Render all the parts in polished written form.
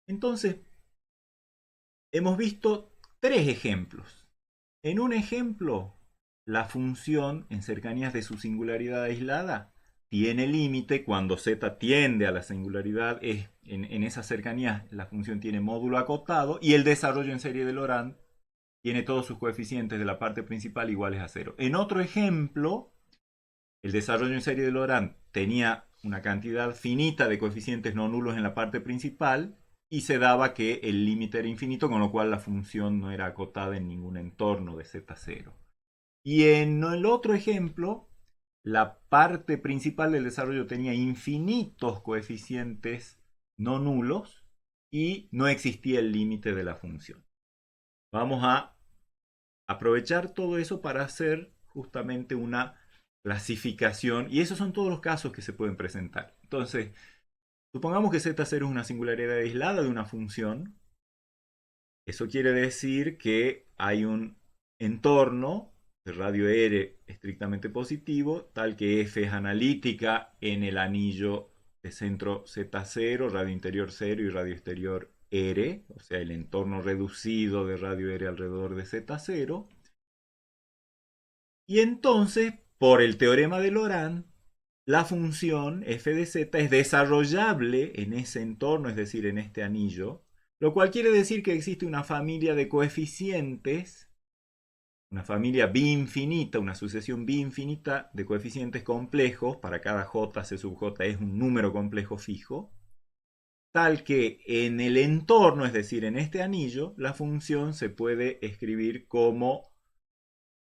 Entonces, hemos visto tres ejemplos. En un ejemplo, la función en cercanías de su singularidad aislada tiene límite cuando z tiende a la singularidad. En esas cercanías la función tiene módulo acotado y el desarrollo en serie de Laurent tiene todos sus coeficientes de la parte principal iguales a cero. En otro ejemplo, el desarrollo en serie de Laurent tenía una cantidad finita de coeficientes no nulos en la parte principal y se daba que el límite era infinito, con lo cual la función no era acotada en ningún entorno de z0. Y en el otro ejemplo, la parte principal del desarrollo tenía infinitos coeficientes no nulos y no existía el límite de la función. Vamos a aprovechar todo eso para hacer justamente una clasificación, y esos son todos los casos que se pueden presentar. Entonces, supongamos que z0 es una singularidad aislada de una función. Eso quiere decir que hay un entorno de radio R estrictamente positivo, tal que F es analítica en el anillo de centro Z0, radio interior 0 y radio exterior R, o sea, el entorno reducido de radio R alrededor de Z0. Y entonces, por el teorema de Laurent, la función f de z es desarrollable en ese entorno, es decir, en este anillo, lo cual quiere decir que existe una familia de coeficientes, una familia biinfinita, una sucesión biinfinita de coeficientes complejos, para cada j, c sub j es un número complejo fijo, tal que en el entorno, es decir, en este anillo, la función se puede escribir como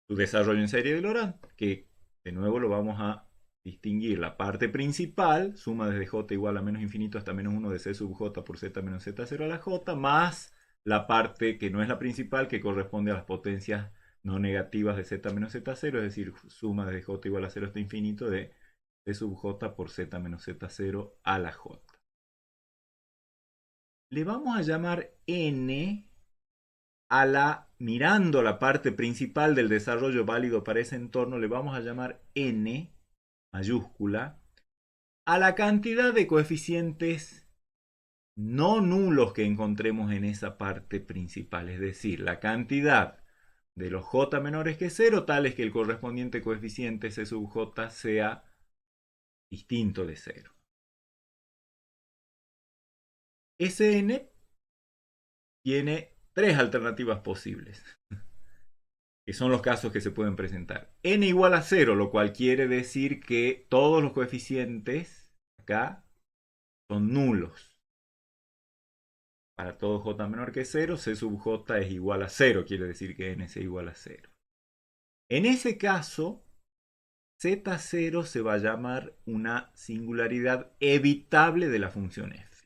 su desarrollo en serie de Laurent, que de nuevo lo vamos a distinguir. La parte principal, suma desde j igual a menos infinito hasta menos 1 de c sub j por z menos z0 a la j, más la parte que no es la principal, que corresponde a las potencias no negativas de z menos z0, es decir, suma desde j igual a 0 hasta infinito de c sub j por z menos z0 a la j. Le vamos a llamar n mirando la parte principal del desarrollo válido para ese entorno, le vamos a llamar n mayúscula a la cantidad de coeficientes no nulos que encontremos en esa parte principal, es decir, la cantidad de los j menores que 0, tales que el correspondiente coeficiente c sub j sea distinto de 0. Sn tiene tres alternativas posibles, que son los casos que se pueden presentar. N igual a 0, lo cual quiere decir que todos los coeficientes acá son nulos. Para todo j menor que 0, c sub j es igual a 0, quiere decir que n es igual a 0. En ese caso, z0 se va a llamar una singularidad evitable de la función f.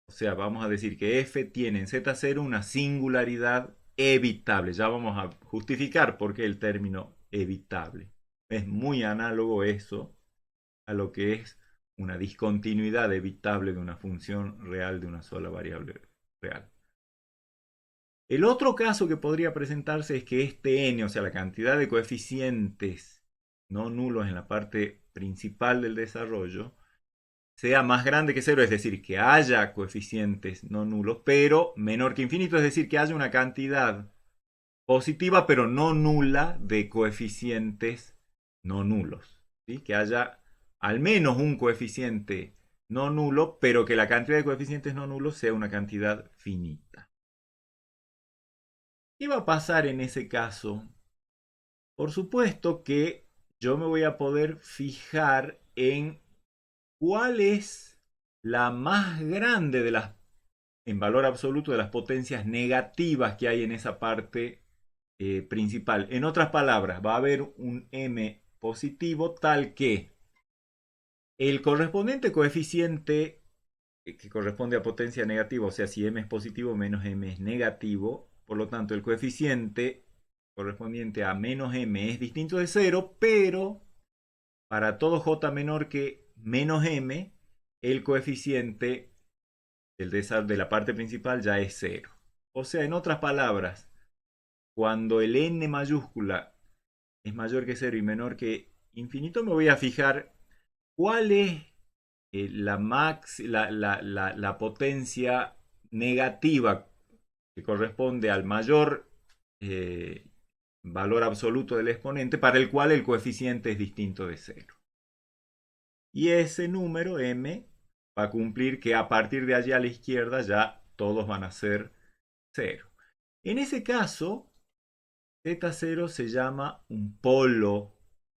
O sea, vamos a decir que f tiene en z0 una singularidad evitable. Ya vamos a justificar por qué el término evitable. Es muy análogo eso a lo que es una discontinuidad evitable de una función real de una sola variable real. El otro caso que podría presentarse es que este n, o sea, la cantidad de coeficientes no nulos en la parte principal del desarrollo, sea más grande que cero, es decir, que haya coeficientes no nulos, pero menor que infinito, es decir, que haya una cantidad positiva pero no nula de coeficientes no nulos. ¿Sí? Que haya al menos un coeficiente no nulo, pero que la cantidad de coeficientes no nulos sea una cantidad finita. ¿Qué va a pasar en ese caso? Por supuesto que yo me voy a poder fijar en cuál es la más grande de las, en valor absoluto, de las potencias negativas que hay en esa parte principal. En otras palabras, va a haber un m positivo tal que el correspondiente coeficiente que corresponde a potencia negativa, o sea, si m es positivo menos m es negativo, por lo tanto el coeficiente correspondiente a menos m es distinto de 0, pero para todo j menor que menos m, el coeficiente de la parte principal ya es 0. O sea, en otras palabras, cuando el n mayúscula es mayor que 0 y menor que infinito, me voy a fijar cuál es la potencia negativa que corresponde al mayor valor absoluto del exponente para el cual el coeficiente es distinto de 0. Y ese número m va a cumplir que a partir de allí a la izquierda ya todos van a ser 0. En ese caso, z0 se llama un polo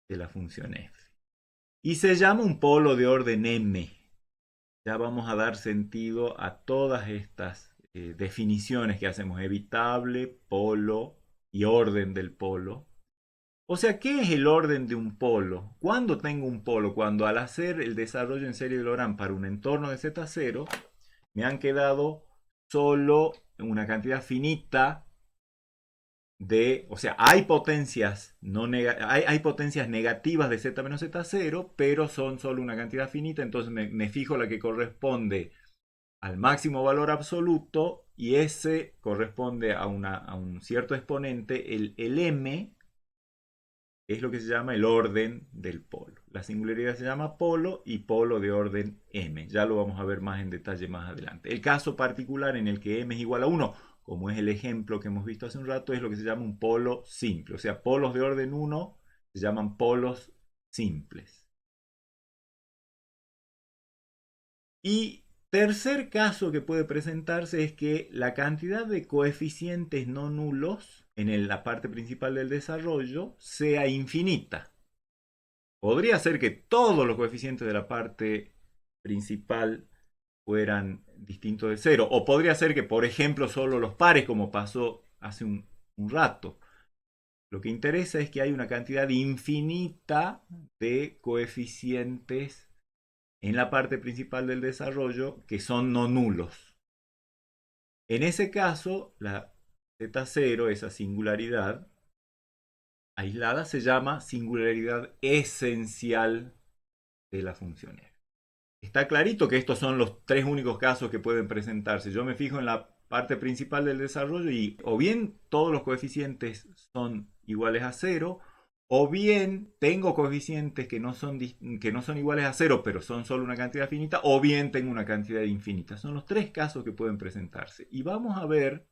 de la función f. Y se llama un polo de orden m. Ya vamos a dar sentido a todas estas definiciones que hacemos: evitable, polo y orden del polo. O sea, ¿qué es el orden de un polo? ¿Cuándo tengo un polo? Cuando al hacer el desarrollo en serie de Lorentz para un entorno de Z0, me han quedado solo una cantidad finita o sea, hay potencias, hay potencias negativas de Z menos Z0, pero son solo una cantidad finita, entonces me fijo la que corresponde al máximo valor absoluto y ese corresponde a un cierto exponente, el m es lo que se llama el orden del polo. La singularidad se llama polo y polo de orden m. Ya lo vamos a ver más en detalle más adelante. El caso particular en el que m es igual a 1, como es el ejemplo que hemos visto hace un rato, es lo que se llama un polo simple. O sea, polos de orden 1 se llaman polos simples. Y tercer caso que puede presentarse es que la cantidad de coeficientes no nulos en la parte principal del desarrollo sea infinita. Podría ser que todos los coeficientes de la parte principal fueran distintos de 0. O podría ser que, por ejemplo, solo los pares, como pasó hace un rato. Lo que interesa es que hay una cantidad infinita de coeficientes en la parte principal del desarrollo que son no nulos. En ese caso, la z0, esa singularidad aislada, se llama singularidad esencial de la función f. Está clarito que estos son los tres únicos casos que pueden presentarse. Yo me fijo en la parte principal del desarrollo y o bien todos los coeficientes son iguales a 0, o bien tengo coeficientes que no son iguales a 0, pero son solo una cantidad finita, o bien tengo una cantidad infinita. Son los tres casos que pueden presentarse. Y vamos a ver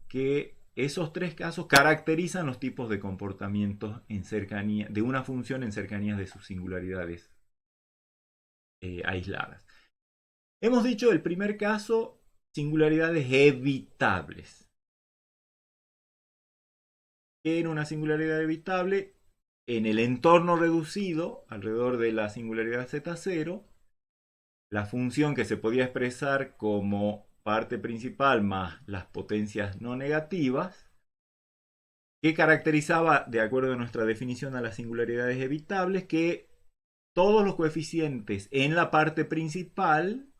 que esos tres casos caracterizan los tipos de comportamientos en cercanía de una función en cercanías de sus singularidades aisladas. Hemos dicho el primer caso, singularidades evitables. En una singularidad evitable, en el entorno reducido, alrededor de la singularidad z0, la función que se podía expresar como parte principal más las potencias no negativas, que caracterizaba, de acuerdo a nuestra definición a las singularidades evitables, que todos los coeficientes en la parte principal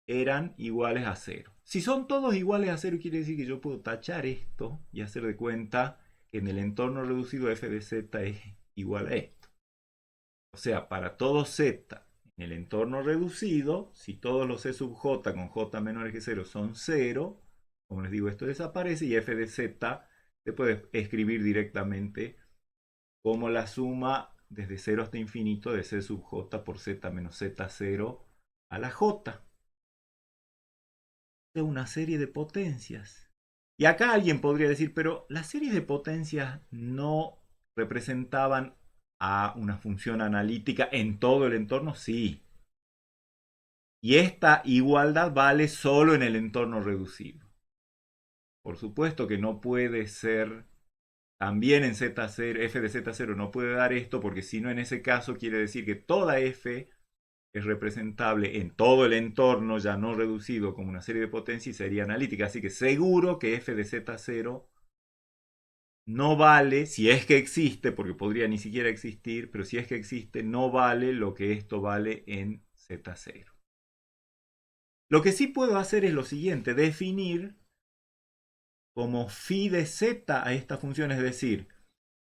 eran iguales a 0. Si son todos iguales a 0, quiere decir que yo puedo tachar esto y hacer de cuenta que en el entorno reducido f de z es igual a esto. O sea, para todo z en el entorno reducido, si todos los c sub j con j menor que 0 son 0, como les digo, esto desaparece y f de z se puede escribir directamente como la suma desde 0 hasta infinito de c sub j por z menos z0 a la j. De una serie de potencias. Y acá alguien podría decir, pero las series de potencias no representaban a una función analítica en todo el entorno. Sí. Y esta igualdad vale solo en el entorno reducido. Por supuesto que no puede ser también en Z0, f de Z0 no puede dar esto, porque si no, en ese caso quiere decir que toda f es representable en todo el entorno, ya no reducido como una serie de potencias, y sería analítica. Así que seguro que f de z0 no vale, si es que existe, porque podría ni siquiera existir, pero si es que existe, no vale lo que esto vale en z0. Lo que sí puedo hacer es lo siguiente: definir como phi de z a esta función, es decir,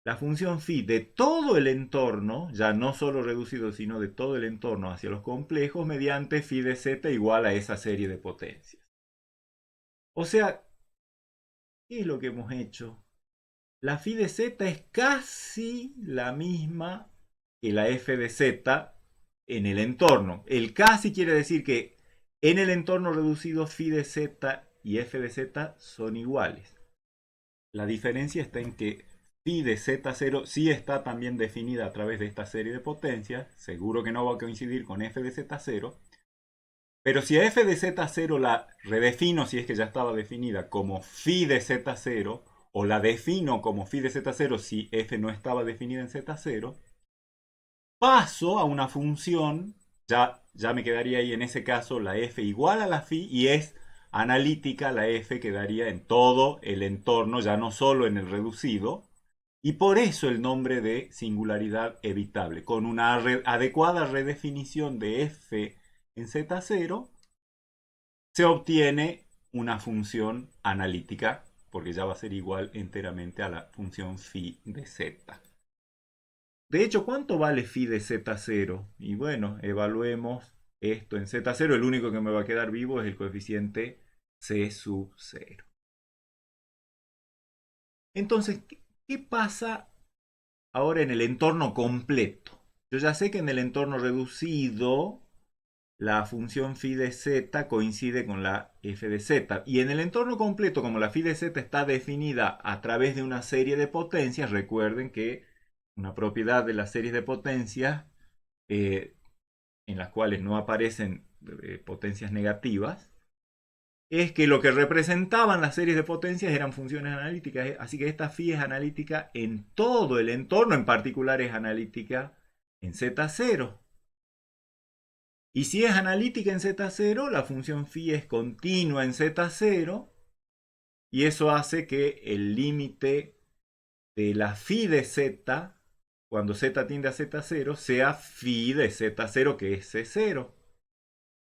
la función phi de todo el entorno, ya no solo reducido, sino de todo el entorno hacia los complejos, mediante phi de z igual a esa serie de potencias. O sea, ¿qué es lo que hemos hecho? La phi de z es casi la misma que la f de z en el entorno. El casi quiere decir que En el entorno reducido, phi de z y f de z son iguales. La diferencia está en que phi de z0 sí está también definida a través de esta serie de potencias, seguro que no va a coincidir con f de z0, pero si a f de z0 la redefino, si es que ya estaba definida, como phi de z0, o la defino como phi de z0 si f no estaba definida en z0, paso a una función, ya me quedaría ahí en ese caso la f igual a la phi, y es analítica la f, quedaría en todo el entorno, ya no solo en el reducido, y por eso el nombre de singularidad evitable. Con una adecuada redefinición de f en z0, se obtiene una función analítica, porque ya va a ser igual enteramente a la función phi de z. De hecho, ¿cuánto vale phi de z0? Y bueno, evaluemos esto en z0. El único que me va a quedar vivo es el coeficiente c sub 0. Entonces, ¿qué pasa ahora en el entorno completo? Yo ya sé que en el entorno reducido la función phi de z coincide con la f de z. Y en el entorno completo, como la phi de z está definida a través de una serie de potencias, recuerden que una propiedad de las series de potencias eh, en las cuales no aparecen potencias negativas, es que lo que representaban las series de potencias eran funciones analíticas. Así que esta phi es analítica en todo el entorno, en particular es analítica en z0. Y si es analítica en z0, la función phi es continua en z0, y eso hace que el límite de la phi de z, cuando z tiende a z0, sea phi de z0, que es c0.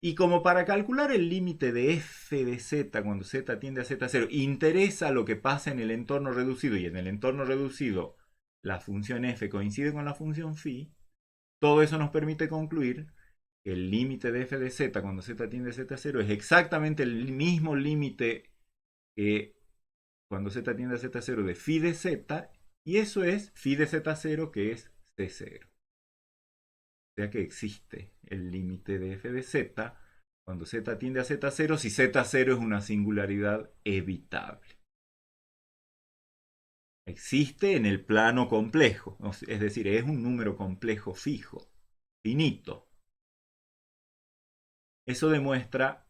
Y como para calcular el límite de f de z cuando z tiende a z0, interesa lo que pasa en el entorno reducido, y en el entorno reducido la función f coincide con la función phi, todo eso nos permite concluir que el límite de f de z cuando z tiende a z0 es exactamente el mismo límite que cuando z tiende a z0 de phi de z, y eso es phi de z0, que es c0. O sea que existe el límite de f de z cuando z tiende a z0 si z0 es una singularidad evitable. Existe en el plano complejo, es decir, es un número complejo fijo, finito. Eso demuestra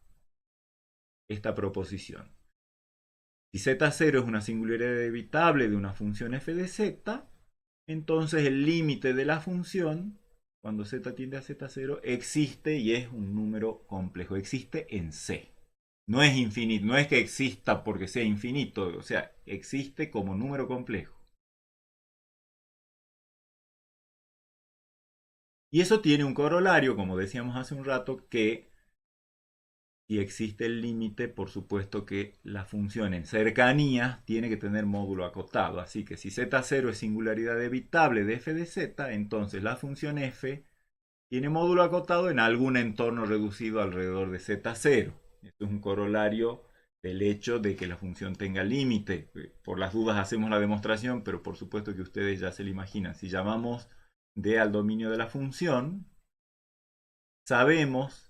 esta proposición. Si z0 es una singularidad evitable de una función f de z, entonces el límite de la función, cuando z tiende a z0, existe y es un número complejo. Existe en C. No es infinito, no es que exista porque sea infinito, o sea, existe como número complejo. Y eso tiene un corolario, como decíamos hace un rato, que si existe el límite, por supuesto que la función en cercanías tiene que tener módulo acotado. Así que si z0 es singularidad evitable de f de z, entonces la función f tiene módulo acotado en algún entorno reducido alrededor de z0. Esto es un corolario del hecho de que la función tenga límite. Por las dudas hacemos la demostración, pero por supuesto que ustedes ya se lo imaginan. Si llamamos d al dominio de la función, sabemos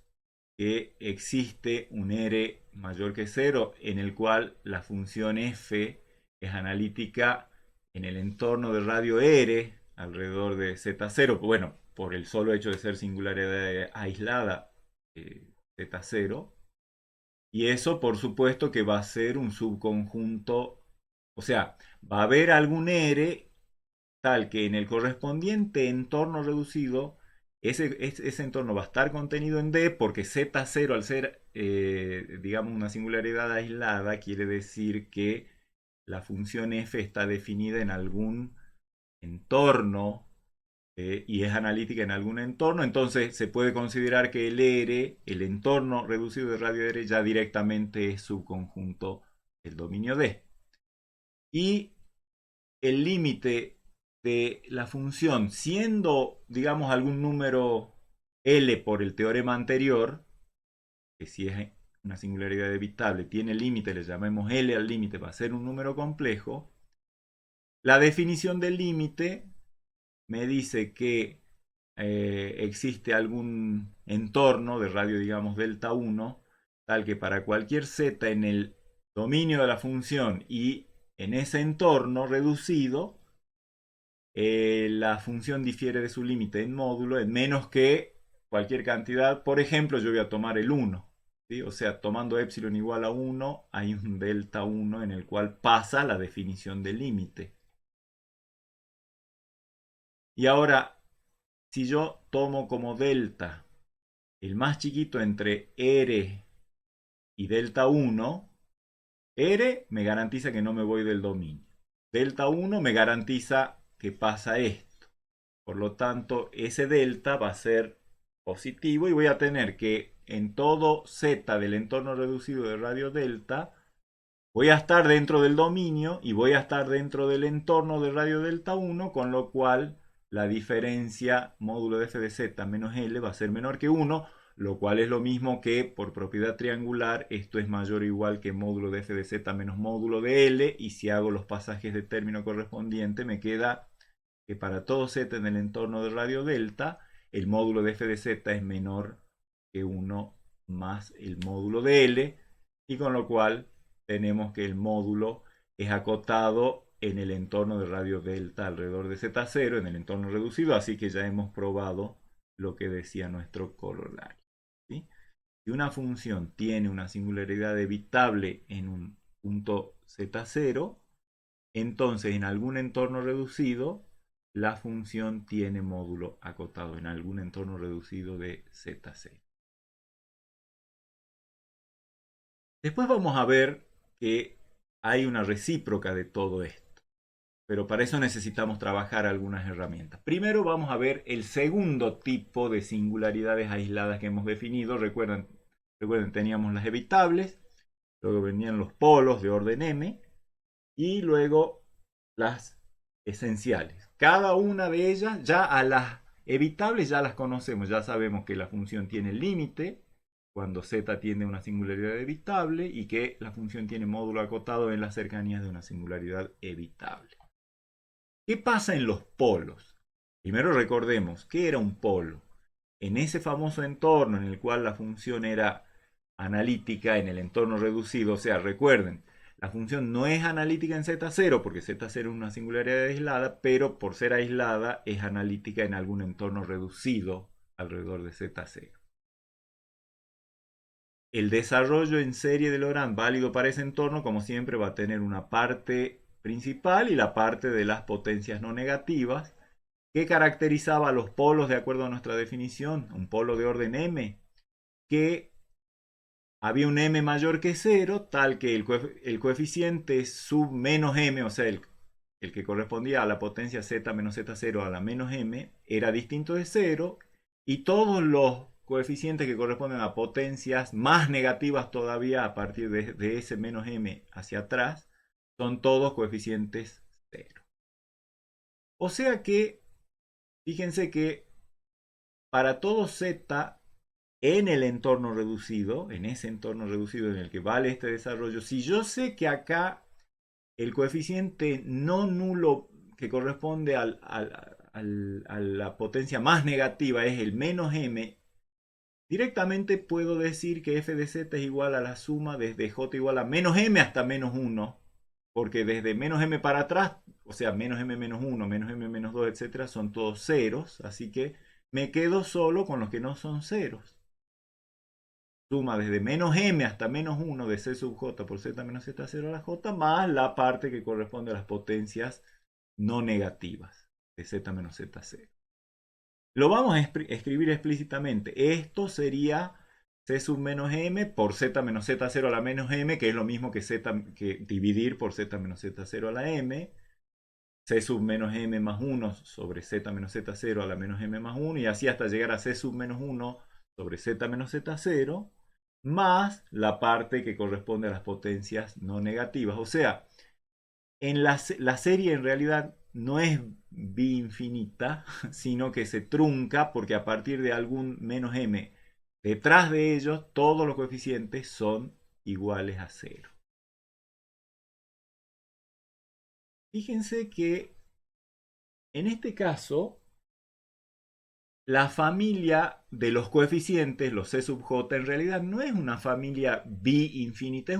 que existe un R mayor que 0 en el cual la función f es analítica en el entorno de radio R alrededor de z0. Bueno, por el solo hecho de ser singularidad aislada z0. Y eso por supuesto que va a ser un subconjunto, o sea, va a haber algún R tal que en el correspondiente entorno reducido, ese entorno va a estar contenido en D, porque Z0 al ser, digamos, una singularidad aislada, quiere decir que la función f está definida en algún entorno y es analítica en algún entorno. Entonces se puede considerar que el R, el entorno reducido de radio R, ya directamente es subconjunto del dominio D. Y el límite de la función siendo, digamos, algún número L por el teorema anterior, que si es una singularidad evitable, tiene límite, le llamemos L al límite, va a ser un número complejo. La definición del límite me dice que existe algún entorno de radio, digamos, delta 1, tal que para cualquier z en el dominio de la función y en ese entorno reducido, la función difiere de su límite en módulo en menos que cualquier cantidad. Por ejemplo, yo voy a tomar el 1. ¿Sí? O sea, tomando epsilon igual a 1, hay un delta 1 en el cual pasa la definición del límite. Y ahora, si yo tomo como delta el más chiquito entre R y delta 1, R me garantiza que no me voy del dominio. Delta 1 me garantiza que pasa esto. Por lo tanto, ese delta va a ser positivo y voy a tener que en todo z del entorno reducido de radio delta, voy a estar dentro del dominio y voy a estar dentro del entorno de radio delta 1, con lo cual la diferencia módulo de f de z menos L va a ser menor que 1, lo cual es lo mismo que por propiedad triangular esto es mayor o igual que módulo de f de z menos módulo de L, y si hago los pasajes de término correspondiente me queda que para todo z en el entorno de radio delta el módulo de f de z es menor que 1 más el módulo de L, y con lo cual tenemos que el módulo es acotado en el entorno de radio delta alrededor de z0 en el entorno reducido, así que ya hemos probado lo que decía nuestro corolario. ¿Sí? Si una función tiene una singularidad evitable en un punto z0, entonces en algún entorno reducido la función tiene módulo acotado en algún entorno reducido de z0. Después vamos a ver que hay una recíproca de todo esto, pero para eso necesitamos trabajar algunas herramientas. Primero vamos a ver el segundo tipo de singularidades aisladas que hemos definido. Recuerden, teníamos las evitables, luego venían los polos de orden m y luego las esenciales. Cada una de ellas, ya a las evitables ya las conocemos, ya sabemos que la función tiene límite cuando z tiende a una singularidad evitable y que la función tiene módulo acotado en las cercanías de una singularidad evitable. ¿Qué pasa en los polos? Primero recordemos, ¿qué era un polo? En ese famoso entorno en el cual la función era analítica en el entorno reducido, o sea, recuerden, la función no es analítica en z0 porque z0 es una singularidad aislada, pero por ser aislada es analítica en algún entorno reducido alrededor de z0. El desarrollo en serie de Lorentz válido para ese entorno, como siempre, va a tener una parte principal y la parte de las potencias no negativas, que caracterizaba a los polos de acuerdo a nuestra definición. Un polo de orden m, que había un m mayor que 0, tal que el coeficiente sub menos m, o sea, el que correspondía a la potencia z menos z0 a la menos m, era distinto de 0, y todos los coeficientes que corresponden a potencias más negativas todavía a partir de ese menos m hacia atrás, son todos coeficientes 0. O sea que, fíjense que para todo z en el entorno reducido, en ese entorno reducido en el que vale este desarrollo, si yo sé que acá el coeficiente no nulo que corresponde a la potencia más negativa es el menos m, directamente puedo decir que f de z es igual a la suma desde j igual a menos m hasta menos 1, porque desde menos m para atrás, o sea, menos m menos 1, menos m menos 2, etc., son todos ceros, así que me quedo solo con los que no son ceros. Suma desde menos m hasta menos 1 de c sub j por z menos z0 a la j, más la parte que corresponde a las potencias no negativas de z menos z0. Lo vamos a escribir explícitamente. Esto sería c sub menos m por z menos z0 a la menos m, que es lo mismo que dividir por z menos z0 a la m. C sub menos m más 1 sobre z menos z0 a la menos m más 1, y así hasta llegar a c sub menos 1 sobre z menos z0, más la parte que corresponde a las potencias no negativas. O sea, en la serie en realidad no es bi-infinita, sino que se trunca porque a partir de algún menos m detrás de ellos, todos los coeficientes son iguales a 0. Fíjense que en este caso la familia de los coeficientes, los C sub j, en realidad no es una familia bi-infinita, es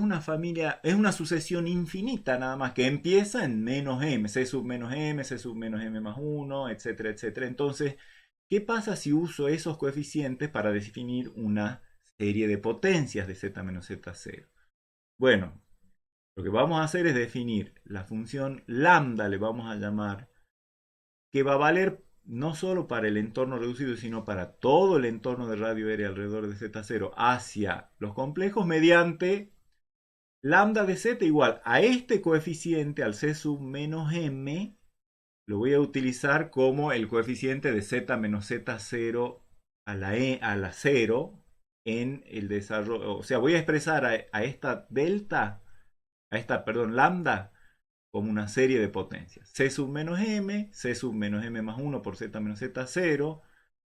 una sucesión infinita nada más, que empieza en menos m, C sub menos m, C sub menos m más 1, etcétera, etcétera. Entonces, ¿qué pasa si uso esos coeficientes para definir una serie de potencias de z menos z0? Bueno, lo que vamos a hacer es definir la función lambda, le vamos a llamar, que va a valer no solo para el entorno reducido, sino para todo el entorno de radio R alrededor de Z0 hacia los complejos mediante lambda de Z igual a este coeficiente, al C sub menos M, lo voy a utilizar como el coeficiente de Z menos Z0 a la 0 en el desarrollo. O sea, voy a expresar a esta delta, perdón, lambda, como una serie de potencias. C sub menos m, C sub menos m más 1 por z menos z0,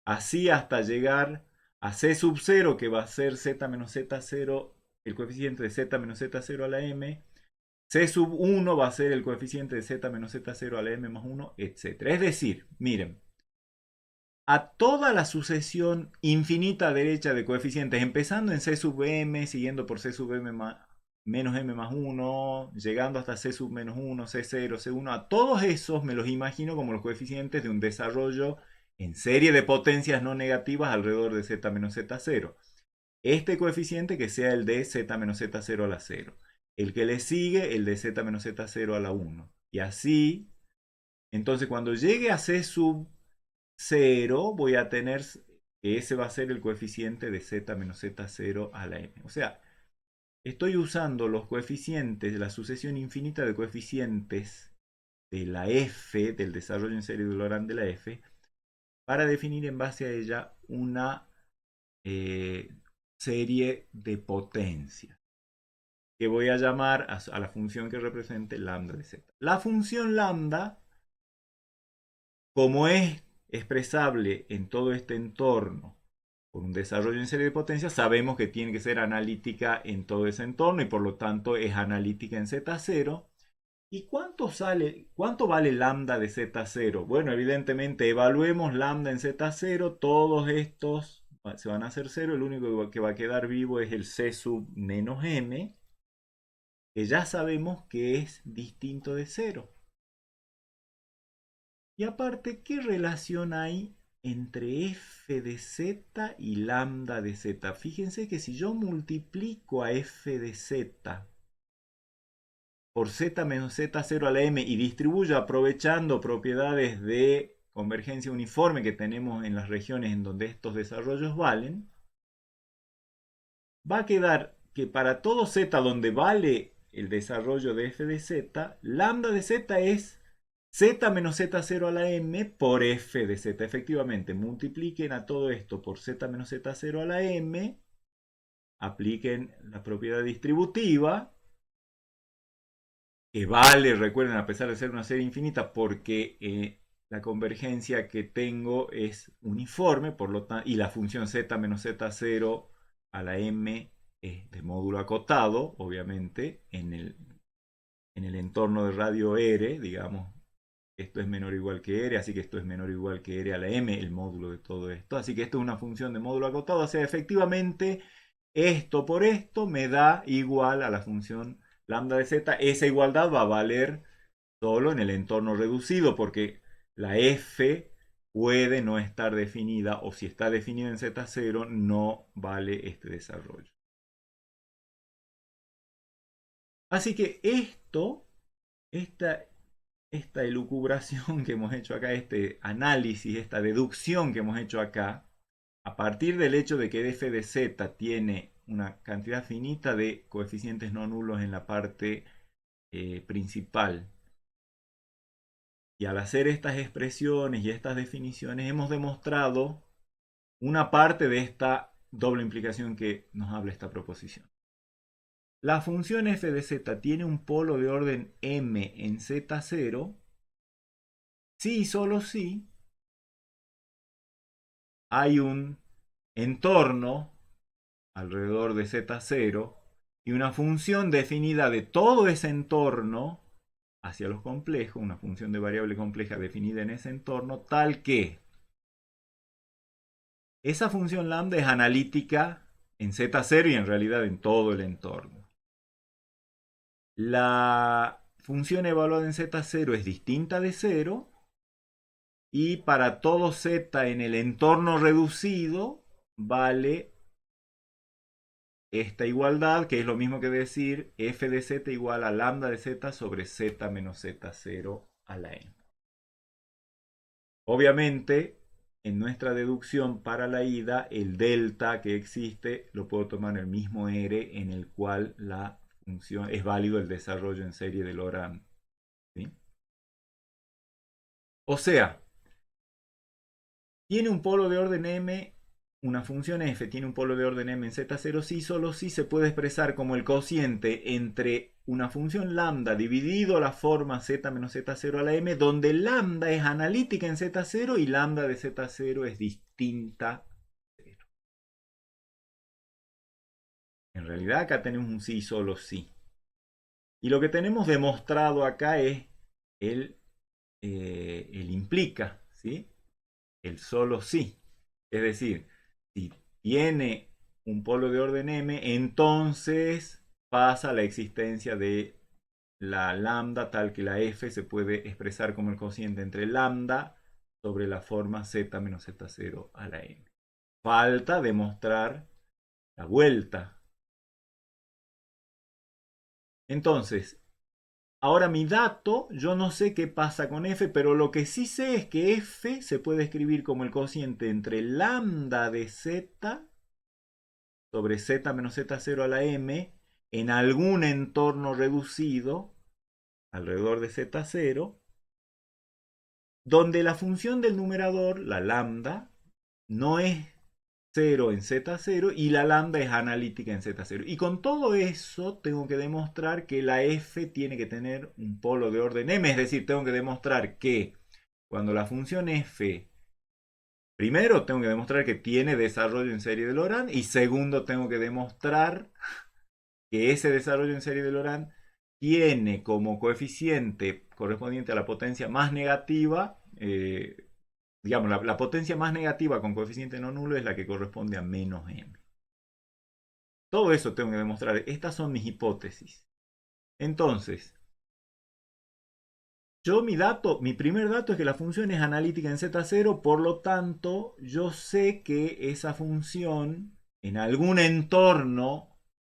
así hasta llegar a C sub 0, que va a ser z menos z0, el coeficiente de z menos z0 a la m. C sub 1 va a ser el coeficiente de z menos z0 a la m más 1, etc. Es decir, miren, a toda la sucesión infinita derecha de coeficientes, empezando en C sub m, siguiendo por C sub m menos m más 1, llegando hasta C sub menos 1, C0, C1, a todos esos me los imagino como los coeficientes de un desarrollo en serie de potencias no negativas alrededor de z menos z0. Este coeficiente que sea el de z menos z0 a la 0. El que le sigue, el de z menos z0 a la 1. Y así, entonces cuando llegue a C sub 0, voy a tener que ese va a ser el coeficiente de z menos z0 a la m. O sea, estoy usando los coeficientes de la sucesión infinita de coeficientes de la f, del desarrollo en serie de Laurent de la f, para definir en base a ella una serie de potencias que voy a llamar a la función que represente lambda de z. La función lambda, como es expresable en todo este entorno por un desarrollo en serie de potencias, sabemos que tiene que ser analítica en todo ese entorno y por lo tanto es analítica en Z0. ¿Y cuánto vale lambda de Z0? Bueno, evidentemente evaluemos lambda en Z0, todos estos se van a hacer 0, el único que va a quedar vivo es el C sub menos m, que ya sabemos que es distinto de 0. Y aparte, ¿qué relación hay entre f de z y lambda de z? Fíjense que si yo multiplico a f de z por z menos z0 a la m y distribuyo aprovechando propiedades de convergencia uniforme que tenemos en las regiones en donde estos desarrollos valen, va a quedar que para todo z donde vale el desarrollo de f de z, lambda de z es z menos z0 a la m por f de z. Efectivamente, multipliquen a todo esto por z menos z0 a la m, apliquen la propiedad distributiva, que vale, recuerden, a pesar de ser una serie infinita, porque la convergencia que tengo es uniforme, por lo tanto, y la función z menos z0 a la m es de módulo acotado, obviamente, en el entorno de radio R, digamos, esto es menor o igual que R, así que esto es menor o igual que R a la M, el módulo de todo esto. Así que esto es una función de módulo acotado, o sea, efectivamente, esto por esto me da igual a la función lambda de z. Esa igualdad va a valer solo en el entorno reducido, porque la f puede no estar definida, o si está definida en z0, no vale este desarrollo. Así que esta elucubración que hemos hecho acá, este análisis, esta deducción que hemos hecho acá, a partir del hecho de que f de z tiene una cantidad finita de coeficientes no nulos en la parte principal, y al hacer estas expresiones y estas definiciones hemos demostrado una parte de esta doble implicación que nos habla esta proposición. La función f de z tiene un polo de orden m en z0 si y solo si hay un entorno alrededor de z0 y una función definida de todo ese entorno hacia los complejos, una función de variable compleja definida en ese entorno, tal que Esa función lambda es analítica en Z0 y en realidad en todo el entorno. La función evaluada en Z0 es distinta de 0 y para todo Z en el entorno reducido vale esta igualdad, que es lo mismo que decir f de z igual a lambda de z sobre z menos z0 a la n. Obviamente, en nuestra deducción para la ida, el delta que existe lo puedo tomar en el mismo R en el cual la función es válido el desarrollo en serie de Laurent. ¿Sí? O sea, tiene un polo de orden m, una función f tiene un polo de orden m en z0 si solo si se puede expresar como el cociente entre una función lambda dividido la forma z menos z0 a la m, donde lambda es analítica en z0 y lambda de z0 es distinta. En realidad acá tenemos un sí solo sí. Y lo que tenemos demostrado acá es el implica, ¿sí? El solo sí. Es decir, si tiene un polo de orden m, entonces pasa la existencia de la lambda tal que la f se puede expresar como el cociente entre lambda sobre la forma z menos z0 a la m. Falta demostrar la vuelta. Entonces, ahora mi dato, yo no sé qué pasa con f, pero lo que sí sé es que f se puede escribir como el cociente entre lambda de z sobre z menos z0 a la m en algún entorno reducido alrededor de z0, donde la función del numerador, la lambda, no es 0 en z0 y la lambda es analítica en z0. Y con todo eso tengo que demostrar que la f tiene que tener un polo de orden m, es decir, tengo que demostrar que cuando la función f, primero tengo que demostrar que tiene desarrollo en serie de Laurent y segundo tengo que demostrar que ese desarrollo en serie de Laurent tiene como coeficiente correspondiente a la potencia más negativa, digamos, la potencia más negativa con coeficiente no nulo es la que corresponde a menos m. Todo eso tengo que demostrar. Estas son mis hipótesis. Entonces, yo mi primer dato es que la función es analítica en Z0, por lo tanto, yo sé que esa función en algún entorno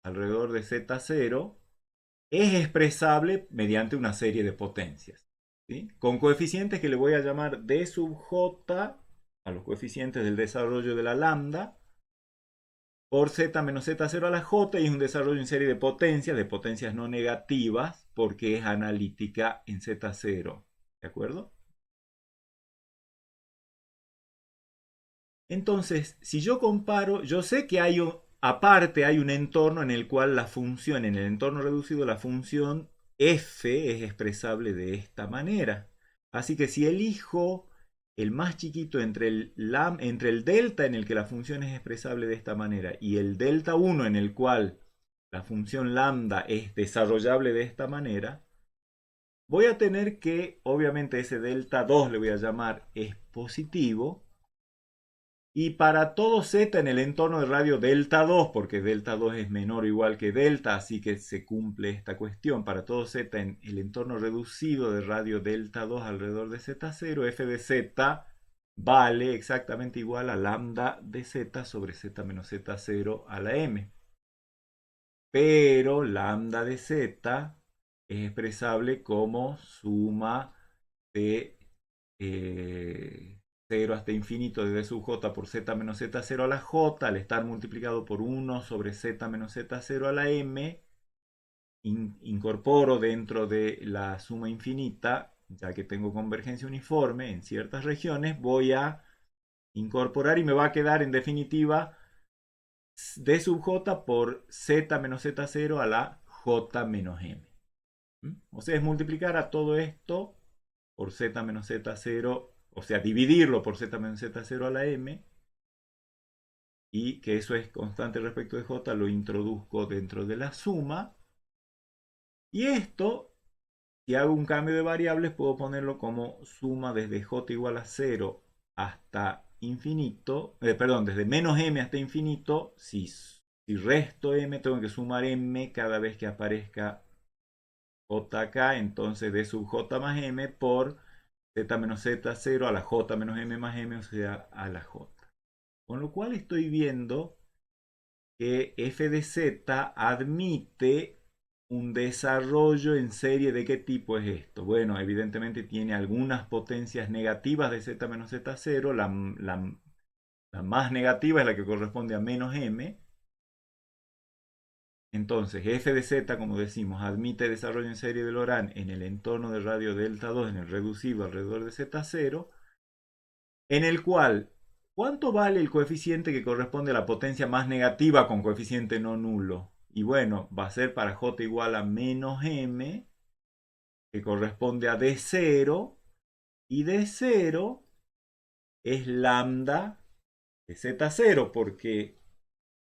alrededor de Z0 es expresable mediante una serie de potencias, ¿sí? Con coeficientes que le voy a llamar d sub j a los coeficientes del desarrollo de la lambda por z menos z0 a la j y es un desarrollo en serie de potencias no negativas, porque es analítica en z0. ¿De acuerdo? Entonces, si yo comparo, yo sé que aparte hay un entorno en el cual la función, en el entorno reducido, la función f es expresable de esta manera. Así que si elijo el más chiquito entre el delta en el que la función es expresable de esta manera y el delta 1 en el cual la función lambda es desarrollable de esta manera, voy a tener que, obviamente ese delta 2 le voy a llamar es positivo, y para todo z en el entorno de radio delta 2, porque delta 2 es menor o igual que delta, así que se cumple esta cuestión. Para todo z en el entorno reducido de radio delta 2 alrededor de z0, f de z vale exactamente igual a lambda de z sobre z menos z0 a la m. Pero lambda de z es expresable como suma de 0 hasta infinito de d sub j por z menos z0 a la j, al estar multiplicado por 1 sobre z menos z0 a la m, incorporo dentro de la suma infinita, ya que tengo convergencia uniforme en ciertas regiones, voy a incorporar y me va a quedar en definitiva d sub j por z menos z0 a la j menos m. O sea, es multiplicar a todo esto por z menos z0, o sea, dividirlo por z menos z0 a la m, y que eso es constante respecto de j, lo introduzco dentro de la suma. Y esto, si hago un cambio de variables, puedo ponerlo como suma desde j igual a 0 hasta infinito, perdón, desde menos m hasta infinito, si resto m, tengo que sumar m cada vez que aparezca jk, entonces d sub j más m por z menos z0 a la j menos m más m, o sea, a la j. Con lo cual estoy viendo que f de z admite un desarrollo en serie. ¿De qué tipo es esto? Bueno, evidentemente tiene algunas potencias negativas de z menos z0. La más negativa es la que corresponde a menos m. Entonces, f de z, como decimos, admite desarrollo en serie de Laurent en el entorno de radio delta 2, en el reducido alrededor de z0, en el cual, ¿cuánto vale el coeficiente que corresponde a la potencia más negativa con coeficiente no nulo? Y bueno, va a ser para j igual a menos m, que corresponde a d0, y d0 es lambda de z0, porque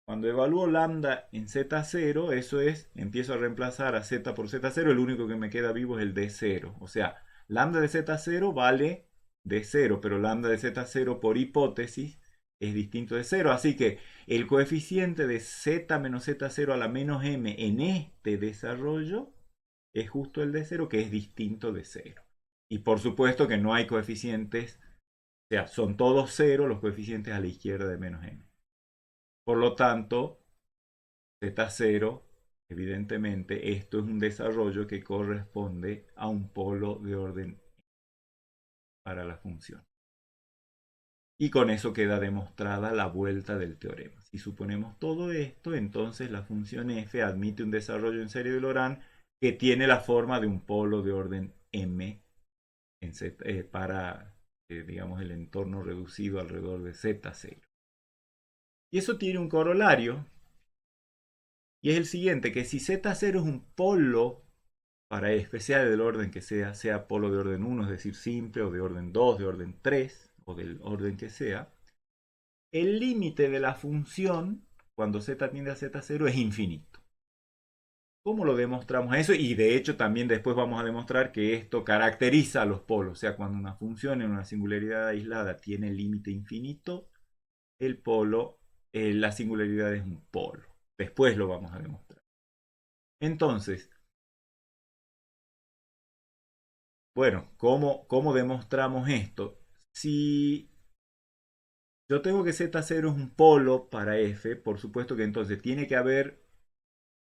cuando evalúo lambda en z0, eso es, empiezo a reemplazar a z por z0, el único que me queda vivo es el d0. O sea, lambda de z0 vale d0, pero lambda de z0 por hipótesis es distinto de 0. Así que el coeficiente de z menos z0 a la menos m en este desarrollo es justo el d0, que es distinto de 0. Y por supuesto que no hay coeficientes, o sea, son todos 0 los coeficientes a la izquierda de menos m. Por lo tanto, z0, evidentemente, esto es un desarrollo que corresponde a un polo de orden para la función. Y con eso queda demostrada la vuelta del teorema. Si suponemos todo esto, entonces la función f admite un desarrollo en serie de Laurent que tiene la forma de un polo de orden m en Z, para, digamos, el entorno reducido alrededor de z0. Y eso tiene un corolario, y es el siguiente, que si z0 es un polo para f, sea del orden que sea polo de orden 1, es decir, simple, o de orden 2, de orden 3, o del orden que sea, el límite de la función, cuando z tiende a z0, es infinito. ¿Cómo lo demostramos eso? Y de hecho también después vamos a demostrar que esto caracteriza a los polos. O sea, cuando una función en una singularidad aislada tiene límite infinito, el polo, la singularidad es un polo. Después lo vamos a demostrar. Entonces, bueno, ¿cómo demostramos esto? Si yo tengo que z0 es un polo para f, por supuesto que entonces tiene que haber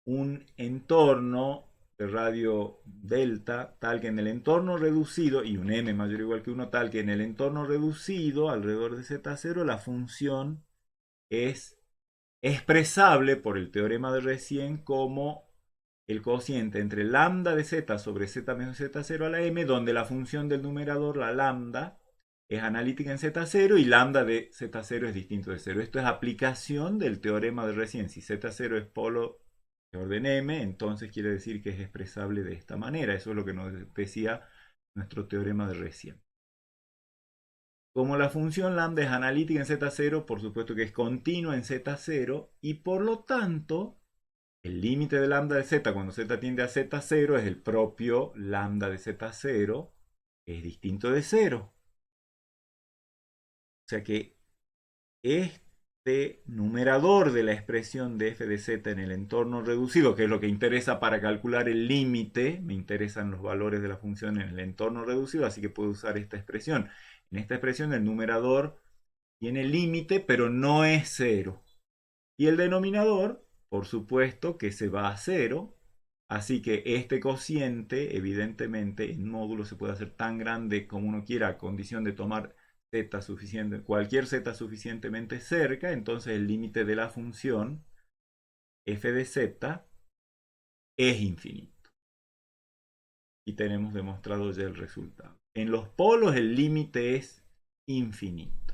un entorno de radio delta tal que en el entorno reducido, y un m mayor o igual que 1 tal que en el entorno reducido alrededor de z0 la función es expresable por el teorema de recién como el cociente entre lambda de z sobre z menos z0 a la m, donde la función del numerador, la lambda, es analítica en z0 y lambda de z0 es distinto de 0. Esto es aplicación del teorema de recién. Si z0 es polo de orden m, entonces quiere decir que es expresable de esta manera. Eso es lo que nos decía nuestro teorema de recién. Como la función lambda es analítica en z0, por supuesto que es continua en z0, y por lo tanto el límite de lambda de z cuando z tiende a z0 es el propio lambda de z0, que es distinto de 0. O sea que este numerador de la expresión de f de z en el entorno reducido, que es lo que interesa para calcular el límite, me interesan los valores de la función en el entorno reducido, así que puedo usar esta expresión. En esta expresión el numerador tiene límite, pero no es 0. Y el denominador, por supuesto, que se va a 0. Así que este cociente, evidentemente, en módulo se puede hacer tan grande como uno quiera, a condición de tomar z suficiente, cualquier z suficientemente cerca. Entonces el límite de la función f de z es infinito. Y tenemos demostrado ya el resultado. En los polos el límite es infinito.